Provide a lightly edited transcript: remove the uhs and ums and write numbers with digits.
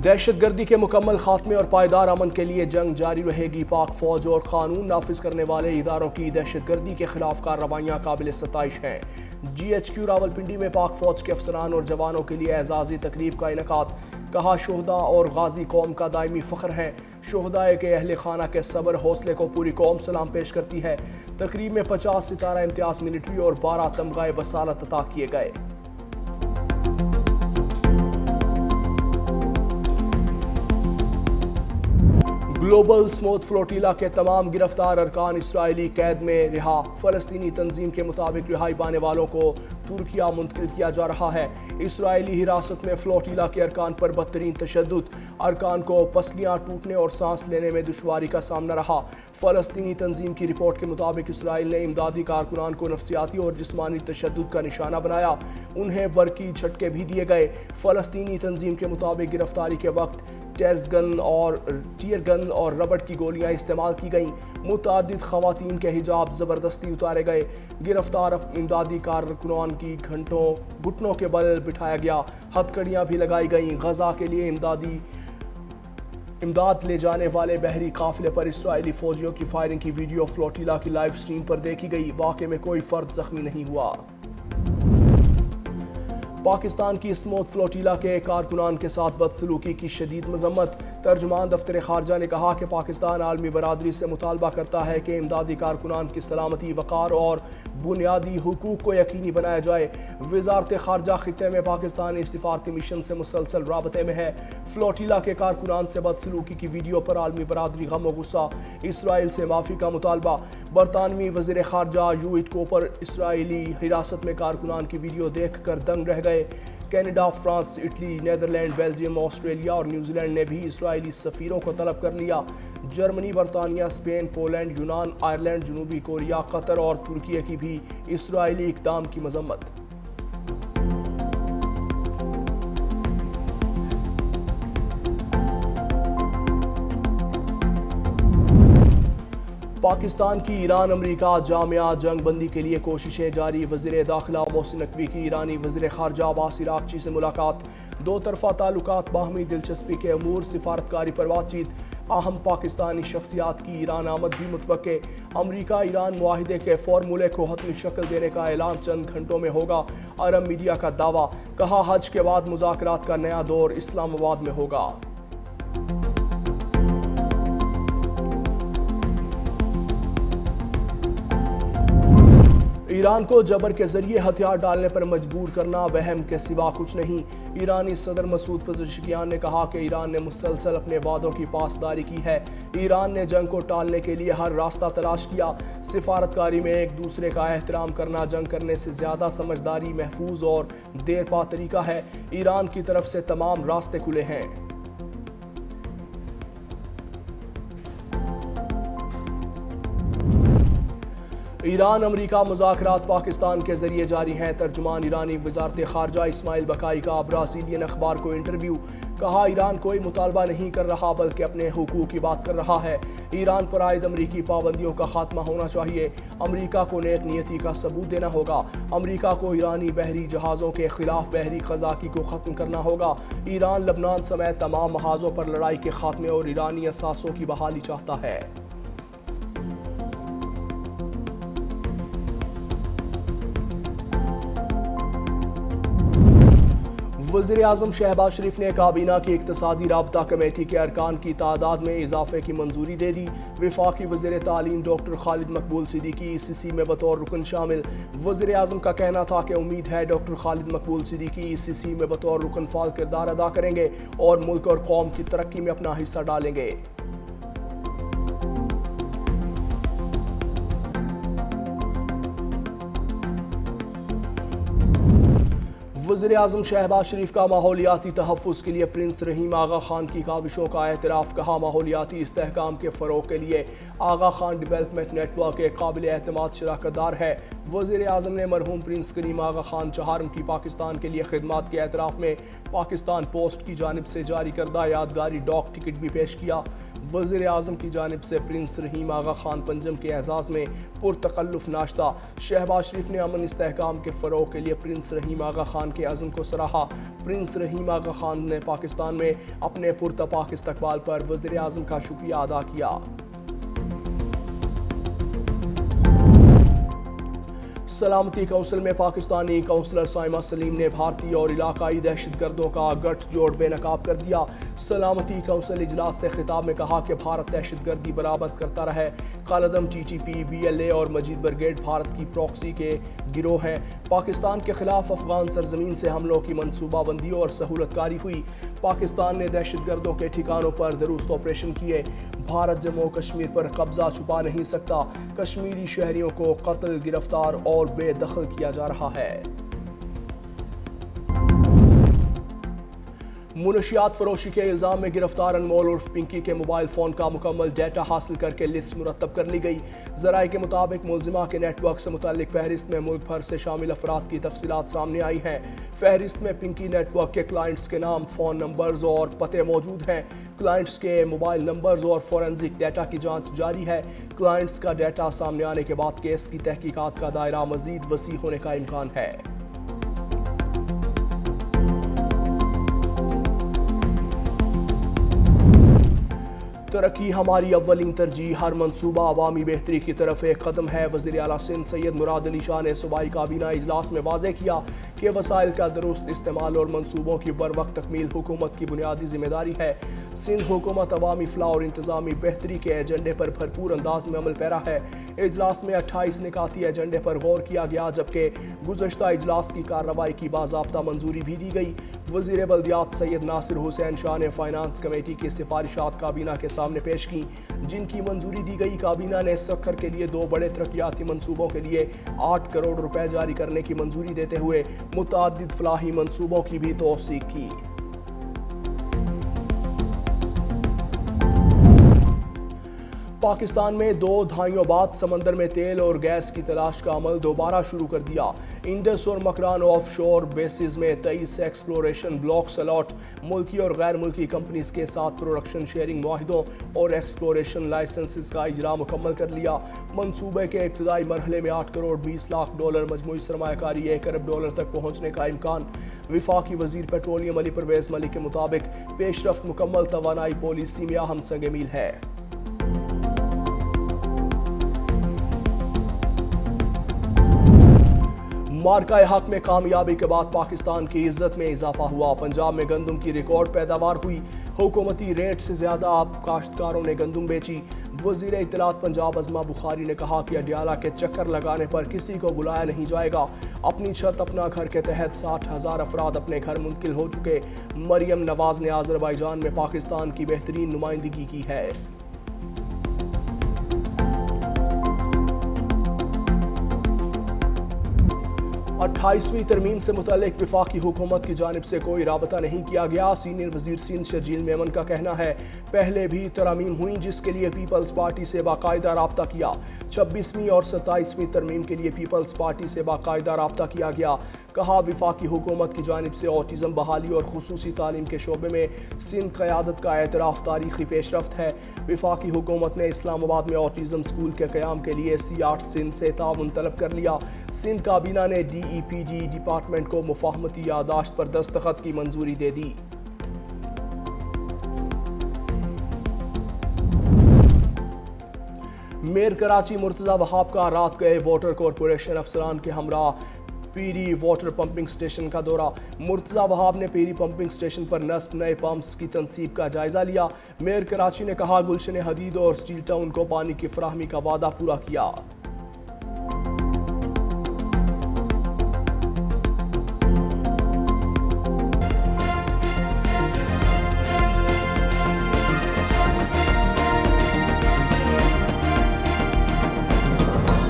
دہشت گردی کے مکمل خاتمے اور پائیدار امن کے لیے جنگ جاری رہے گی۔ پاک فوج اور قانون نافذ کرنے والے اداروں کی دہشت گردی کے خلاف کارروائیاں قابل ستائش ہیں۔ GHQ راولپنڈی میں پاک فوج کے افسران اور جوانوں کے لیے اعزازی تقریب کا انعقاد۔ کہا شہداء اور غازی قوم کا دائمی فخر ہیں۔ شہداء کے اہل خانہ کے صبر حوصلے کو پوری قوم سلام پیش کرتی ہے۔ تقریب میں 50 ستارہ امتیاز ملٹری اور 12 تمغہ بصالت عطا کیے گئے۔ گلوبل سموتھ فلوٹیلا کے تمام گرفتار ارکان اسرائیلی قید میں رہا۔ فلسطینی تنظیم کے مطابق رہائی پانے والوں کو ترکیہ منتقل کیا جا رہا ہے۔ اسرائیلی حراست میں فلوٹیلا کے ارکان پر بدترین تشدد، ارکان کو پسلیاں ٹوٹنے اور سانس لینے میں دشواری کا سامنا رہا۔ فلسطینی تنظیم کی رپورٹ کے مطابق اسرائیل نے امدادی کارکنان کو نفسیاتی اور جسمانی تشدد کا نشانہ بنایا، انہیں برقی جھٹکے بھی دیے گئے۔ فلسطینی تنظیم کے مطابق گرفتاری کے وقت ٹیئر گن اور ربڑ کی گولیاں استعمال کی گئیں۔ متعدد خواتین کے حجاب زبردستی اتارے گئے۔ گرفتار امدادی کارکنان کی گھٹنوں کے بل بٹھایا گیا، ہتھکڑیاں بھی لگائی گئیں۔ غزہ کے لیے امداد لے جانے والے بحری قافلے پر اسرائیلی فوجیوں کی فائرنگ کی ویڈیو فلوٹیلا کی لائیو سٹریم پر دیکھی گئی۔ واقعے میں کوئی فرد زخمی نہیں ہوا۔ پاکستان کی سموتھ فلوٹیلا کے کارکنان کے ساتھ بدسلوکی کی شدید مذمت۔ ترجمان دفتر خارجہ نے کہا کہ پاکستان عالمی برادری سے مطالبہ کرتا ہے کہ امدادی کارکنان کی سلامتی، وقار اور بنیادی حقوق کو یقینی بنایا جائے۔ وزارت خارجہ خطے میں پاکستانی سفارتی مشن سے مسلسل رابطے میں ہے۔ فلوٹیلا کے کارکنان سے بدسلوکی کی ویڈیو پر عالمی برادری غم و غصہ، اسرائیل سے معافی کا مطالبہ۔ برطانوی وزیر خارجہ یوئٹ کوپر اسرائیلی حراست میں کارکنان کی ویڈیو دیکھ کر دنگ رہ گئے۔ Canada, France, Italy, Netherland, Belgium, Australia اور نیوزی لینڈ نے بھی اسرائیلی سفیروں کو طلب کر لیا۔ جرمنی، برطانیہ، اسپین، پولینڈ، یونان، آئرلینڈ، جنوبی کوریا، قطر اور ترکی کی بھی اسرائیلی اقدام کی مذمت۔ پاکستان کی ایران امریکہ جامعہ جنگ بندی کے لیے کوششیں جاری۔ وزیر داخلہ محسن نقوی کی ایرانی وزیر خارجہ عباس عراقچی سے ملاقات۔ دو طرفہ تعلقات، باہمی دلچسپی کے امور، سفارتکاری پر بات چیت۔ اہم پاکستانی شخصیات کی ایران آمد بھی متوقع۔ امریکہ ایران معاہدے کے فارمولے کو حتمی شکل دینے کا اعلان چند گھنٹوں میں ہوگا، عرب میڈیا کا دعویٰ۔ کہا حج کے بعد مذاکرات کا نیا دور اسلام آباد میں ہوگا۔ ایران کو جبر کے ذریعے ہتھیار ڈالنے پر مجبور کرنا وہم کے سوا کچھ نہیں۔ ایرانی صدر مسعود پزشکیان نے کہا کہ ایران نے مسلسل اپنے وعدوں کی پاسداری کی ہے۔ ایران نے جنگ کو ٹالنے کے لیے ہر راستہ تلاش کیا۔ سفارتکاری میں ایک دوسرے کا احترام کرنا جنگ کرنے سے زیادہ سمجھداری، محفوظ اور دیر پا طریقہ ہے۔ ایران کی طرف سے تمام راستے کھلے ہیں۔ ایران امریکہ مذاکرات پاکستان کے ذریعے جاری ہیں۔ ترجمان ایرانی وزارت خارجہ اسماعیل بقائی کا برازیلین اخبار کو انٹرویو۔ کہا ایران کوئی مطالبہ نہیں کر رہا بلکہ اپنے حقوق کی بات کر رہا ہے۔ ایران پر عائد امریکی پابندیوں کا خاتمہ ہونا چاہیے۔ امریکہ کو نیک نیتی کا ثبوت دینا ہوگا۔ امریکہ کو ایرانی بحری جہازوں کے خلاف بحری قزاقی کو ختم کرنا ہوگا۔ ایران لبنان سمیت تمام محاذوں پر لڑائی کے خاتمے اور ایرانی اثاثوں کی بحالی چاہتا ہے۔ وزیر اعظم شہباز شریف نے کابینہ کی اقتصادی رابطہ کمیٹی کے ارکان کی تعداد میں اضافے کی منظوری دے دی۔ وفاقی وزیر تعلیم ڈاکٹر خالد مقبول صدیقی ECC میں بطور رکن شامل۔ وزیر اعظم کا کہنا تھا کہ امید ہے ڈاکٹر خالد مقبول صدیقی ECC میں بطور رکن فعال کردار ادا کریں گے اور ملک اور قوم کی ترقی میں اپنا حصہ ڈالیں گے۔ وزیر اعظم شہباز شریف کا ماحولیاتی تحفظ کے لیے پرنس رحیم آغا خان کی کاوشوں کا اعتراف۔ کہا ماحولیاتی استحکام کے فروغ کے لیے آغا خان ڈیولپمنٹ نیٹ ورک ایک قابل اعتماد شراکت دار ہے۔ وزیر اعظم نے مرحوم پرنس کریم آغا خان چہارم کی پاکستان کے لیے خدمات کے اعتراف میں پاکستان پوسٹ کی جانب سے جاری کردہ یادگاری ڈاک ٹکٹ بھی پیش کیا۔ وزیر اعظم کی جانب سے پرنس رحیم آغا خان پنجم کے اعزاز میں پرتکلف ناشتہ۔ شہباز شریف نے امن استحکام کے فروغ کے لیے پرنس رحیم آغا خان کے عزم کو سراہا۔ پرنس رحیم آغا خان نے پاکستان میں اپنے پرتپاک استقبال پر وزیر اعظم کا شکریہ ادا کیا۔ سلامتی کونسل میں پاکستانی کونسلر سائمہ سلیم نے بھارتی اور علاقائی دہشت گردوں کا گٹھ جوڑ بے نقاب کر دیا۔ سلامتی کونسل اجلاس سے خطاب میں کہا کہ بھارت دہشت گردی برآمد کرتا رہے۔ کالعدم T T P, B L A اور مجید برگیڈ بھارت کی پراکسی کے گروہ ہیں۔ پاکستان کے خلاف افغان سرزمین سے حملوں کی منصوبہ بندی اور سہولت کاری ہوئی۔ پاکستان نے دہشت گردوں کے ٹھکانوں پر درست آپریشن کیے۔ بھارت جموں کشمیر پر قبضہ چھپا نہیں سکتا۔ کشمیری شہریوں کو قتل، گرفتار اور بے دخل کیا جا رہا ہے۔ منشیات فروشی کے الزام میں گرفتار انمول عرف پنکی کے موبائل فون کا مکمل ڈیٹا حاصل کر کے لسٹ مرتب کر لی گئی۔ ذرائع کے مطابق ملزمہ کے نیٹ ورک سے متعلق فہرست میں ملک بھر سے شامل افراد کی تفصیلات سامنے آئی ہیں۔ فہرست میں پنکی نیٹ ورک کے کلائنٹس کے نام، فون نمبرز اور پتے موجود ہیں۔ کلائنٹس کے موبائل نمبرز اور فورنزک ڈیٹا کی جانچ جاری ہے۔ کلائنٹس کا ڈیٹا سامنے آنے کے بعد کیس کی تحقیقات کا دائرہ مزید وسیع ہونے کا امکان ہے۔ ترقی ہماری اولین ترجیح، ہر منصوبہ عوامی بہتری کی طرف ایک قدم ہے۔ وزیر اعلیٰ سندھ سید مراد علی شاہ نے صوبائی کابینہ اجلاس میں واضح کیا کہ وسائل کا درست استعمال اور منصوبوں کی بروقت تکمیل حکومت کی بنیادی ذمہ داری ہے۔ سندھ حکومت عوامی فلاح اور انتظامی بہتری کے ایجنڈے پر بھرپور انداز میں عمل پیرا ہے۔ اجلاس میں 28 نکاتی ایجنڈے پر غور کیا گیا، جبکہ گزشتہ اجلاس کی کارروائی کی باضابطہ منظوری بھی دی گئی۔ وزیر بلدیات سید ناصر حسین شاہ نے فائنانس کمیٹی کی سفارشات کابینہ کے سامنے پیش کی، جن کی منظوری دی گئی۔ کابینہ نے سکھر کے لیے 2 بڑے ترقیاتی منصوبوں کے لیے 8 کروڑ روپے جاری کرنے کی منظوری دیتے ہوئے متعدد فلاحی منصوبوں کی بھی توثیق کی۔ پاکستان میں 2 دہائیوں بعد سمندر میں تیل اور گیس کی تلاش کا عمل دوبارہ شروع کر دیا۔ انڈس اور مکران آف شور بیسز میں 23 ایکسپلوریشن بلاکس الاٹ، ملکی اور غیر ملکی کمپنیز کے ساتھ پروڈکشن شیئرنگ معاہدوں اور ایکسپلوریشن لائسنسز کا اجرا مکمل کر لیا۔ منصوبے کے ابتدائی مرحلے میں 8 کروڑ 20 لاکھ ڈالر مجموعی سرمایہ کاری 1 ارب ڈالر تک پہنچنے کا امکان۔ وفاقی وزیر پیٹرولیم علی پرویز ملک کے مطابق پیش رفت مکمل توانائی پالیسی میں اہم سنگ میل ہے۔ مارکہ حق میں کامیابی کے بعد پاکستان کی عزت میں اضافہ ہوا۔ پنجاب میں گندم کی ریکارڈ پیداوار ہوئی۔ حکومتی ریٹ سے زیادہ کاشتکاروں نے گندم بیچی۔ وزیر اطلاعات پنجاب عظمہ بخاری نے کہا کہ اڈیالہ کے چکر لگانے پر کسی کو بلایا نہیں جائے گا۔ اپنی چھت اپنا گھر کے تحت 60,000 افراد اپنے گھر منتقل ہو چکے۔ مریم نواز نے آذربائیجان میں پاکستان کی بہترین نمائندگی کی ہے۔ 28ویں ترمیم سے متعلق وفاقی حکومت کی جانب سے کوئی رابطہ نہیں کیا گیا۔ سینئر وزیر سندھ شرجیل میمن کا کہنا ہے پہلے بھی ترامیم ہوئیں جس کے لیے پیپلز پارٹی سے باقاعدہ رابطہ کیا۔ 26ویں اور 27ویں ترمیم کے لیے پیپلز پارٹی سے باقاعدہ رابطہ کیا گیا۔ کہا وفاقی حکومت کی جانب سے اوٹزم بحالی اور خصوصی تعلیم کے شعبے میں سندھ قیادت کا اعتراف تاریخی پیش رفت ہے۔ وفاقی حکومت نے اسلام آباد میں اوٹزم اسکول کے قیام کے لیے سی8 سندھ سے تعاون طلب کر لیا۔ سندھ کابینہ نے D E P D department کو مفاہمتی یادداشت پر دستخط کی منظوری دے دی۔ میئر کراچی مرتضی وہاب کا رات گئے واٹر کارپوریشن افسران کے ہمراہ پیری واٹر پمپنگ سٹیشن کا دورہ۔ مرتضی وہاب نے پیری پمپنگ سٹیشن پر نصب نئے پمپس کی تنصیب کا جائزہ لیا۔ میئر کراچی نے کہا گلشن حدید اور سٹیل ٹاؤن کو پانی کی فراہمی کا وعدہ پورا کیا۔